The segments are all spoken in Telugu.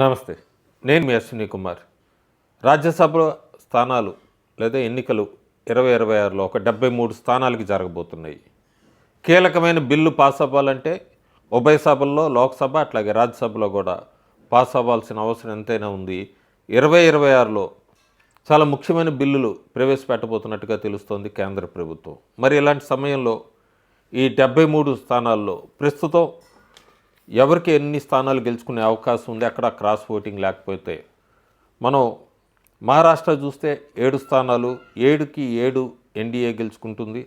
నమస్తే. నేను మీ అశ్విని కుమార్. రాజ్యసభ స్థానాలు లేదా ఎన్నికలు 2026లో ఒక 73 స్థానాలకి జరగబోతున్నాయి. కీలకమైన బిల్లు పాస్ అవ్వాలంటే ఉభయ సభల్లో లోక్సభ అట్లాగే రాజ్యసభలో కూడా పాస్ అవ్వాల్సిన అవసరం ఎంతైనా ఉంది. 2026లో చాలా ముఖ్యమైన బిల్లులు ప్రవేశపెట్టబోతున్నట్టుగా తెలుస్తోంది కేంద్ర ప్రభుత్వం. మరి ఇలాంటి సమయంలో ఈ 73 స్థానాల్లో ప్రస్తుతం ఎవరికి ఎన్ని స్థానాలు గెలుచుకునే అవకాశం ఉంది, అక్కడ క్రాస్ ఓటింగ్ లేకపోతే మనం మహారాష్ట్ర చూస్తే 7 స్థానాలు, 7కి 7 ఎన్డీఏ గెలుచుకుంటుంది.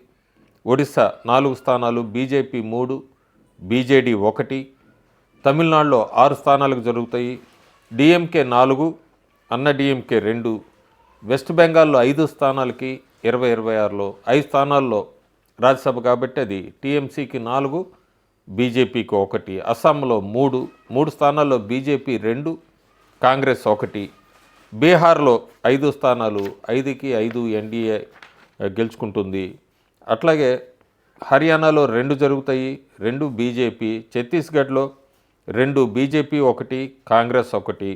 ఒడిశా 4 స్థానాలు, బీజేపీ 3, బీజేడీ 1. తమిళనాడులో 6 స్థానాలకు జరుగుతాయి, డిఎంకే 4, అన్న డిఎంకే 2. వెస్ట్ బెంగాల్లో 5 స్థానాలకి 2026లో 5 స్థానాల్లో రాజ్యసభ కాబట్టి అది టీఎంసీకి 4, బీజేపీకి 1. అస్సాంలో 3 స్థానాల్లో బీజేపీ 2, కాంగ్రెస్ 1. బీహార్లో 5 స్థానాలు, 5కి 5 ఎన్డీఏ గెలుచుకుంటుంది. అట్లాగే హర్యానాలో 2 జరుగుతాయి, 2 బీజేపీ. ఛత్తీస్గఢ్లో 2 బీజేపీ 1, కాంగ్రెస్ 1.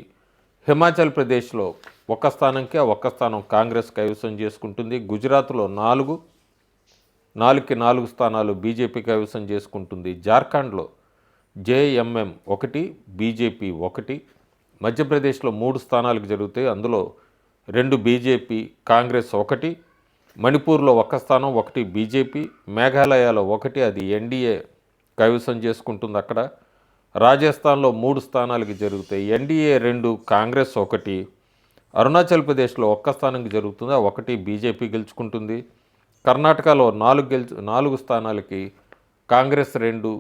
హిమాచల్ ప్రదేశ్లో 1 స్థానంకి 1 స్థానం కాంగ్రెస్ కైవసం చేసుకుంటుంది. గుజరాత్లో 4కి 4 స్థానాలు బీజేపీ కైవసం చేసుకుంటుంది. జార్ఖండ్లో జేఎంఎం 1, బీజేపీ 1. మధ్యప్రదేశ్లో 3 స్థానాలకు జరుగుతాయి, అందులో 2 బీజేపీ, కాంగ్రెస్ 1. మణిపూర్లో 1 స్థానం, 1 బీజేపీ. మేఘాలయలో 1, అది ఎన్డీఏ కైవసం చేసుకుంటుంది అక్కడ. రాజస్థాన్లో 3 స్థానాలకి జరుగుతాయి, ఎన్డీఏ 2, కాంగ్రెస్ 1. అరుణాచల్ ప్రదేశ్లో 1 స్థానంకి జరుగుతుంది, 1 బీజేపీ గెలుచుకుంటుంది. కర్ణాటకలో 4 స్థానాలకి కాంగ్రెస్ 2,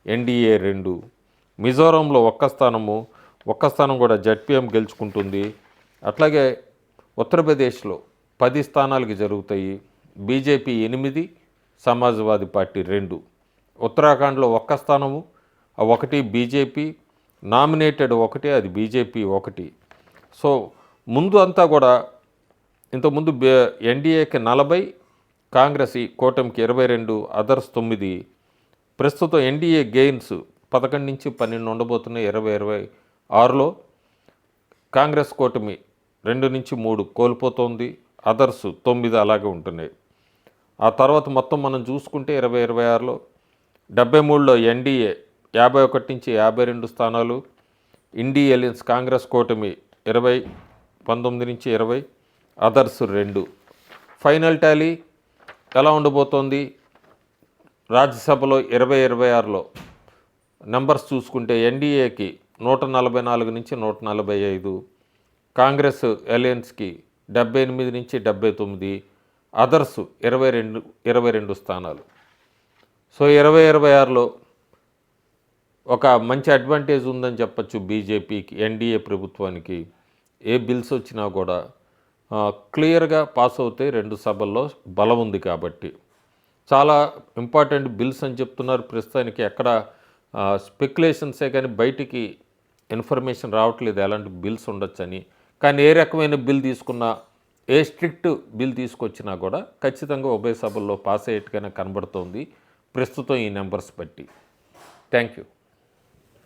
ఎన్డీఏ 2. మిజోరంలో 1 స్థానం కూడా జడ్పీఎం గెలుచుకుంటుంది. అట్లాగే ఉత్తరప్రదేశ్లో 10 స్థానాలకి జరుగుతాయి, బీజేపీ 8, సమాజ్వాదీ పార్టీ 2. ఉత్తరాఖండ్లో 1 స్థానము, 1 బీజేపీ. నామినేటెడ్ 1, అది బీజేపీ 1. సో ముందు అంతా కూడా ఇంతకుముందు ఎన్డీఏకి 40, కాంగ్రెస్ ఈ కూటమికి 22, అదర్స్ 9. ప్రస్తుతం ఎన్డీఏ గెయిన్స్ 11 నుంచి 12 ఉండబోతున్నాయి 2026లో. కాంగ్రెస్ కూటమి 2 నుంచి 3 కోల్పోతోంది, అదర్స్ 9 అలాగే ఉంటున్నాయి. ఆ తర్వాత మొత్తం మనం చూసుకుంటే 2026లో 73లో ఎన్డీఏ 51 నుంచి 52 స్థానాలు, ఇండీ ఎలియన్స్ కాంగ్రెస్ కూటమి 19 నుంచి 20, అదర్స్ 2. ఫైనల్ టాలీ ఎలా ఉండబోతోంది? రాజ్యసభలో 2026లో నెంబర్స్ చూసుకుంటే ఎన్డీఏకి 144 నుంచి 145, కాంగ్రెస్ ఎలియన్స్కి 78 నుంచి 79, అదర్స్ 22 స్థానాలు. సో 2026లో ఒక మంచి అడ్వాంటేజ్ ఉందని చెప్పచ్చు బీజేపీకి, ఎన్డీఏ ప్రభుత్వానికి. ఏ బిల్స్ వచ్చినా కూడా క్లియర్గా పాస్ అవుతాయి, 2 సభల్లో బలం ఉంది కాబట్టి. చాలా ఇంపార్టెంట్ బిల్స్ అని చెప్తున్నారు ప్రస్తుతానికి. ఎక్కడ స్పెక్యులేషన్సే కానీ బయటికి ఇన్ఫర్మేషన్ రావట్లేదు ఎలాంటి బిల్స్ ఉండొచ్చని. కానీ ఏ రకమైన బిల్ తీసుకున్నా, ఏ స్ట్రిక్ట్ బిల్ తీసుకొచ్చినా కూడా ఖచ్చితంగా ఉభయ సభల్లో పాస్ అయ్యేట్టుగానే కనబడుతోంది ప్రస్తుతం ఈ నెంబర్స్ బట్టి. Thank you.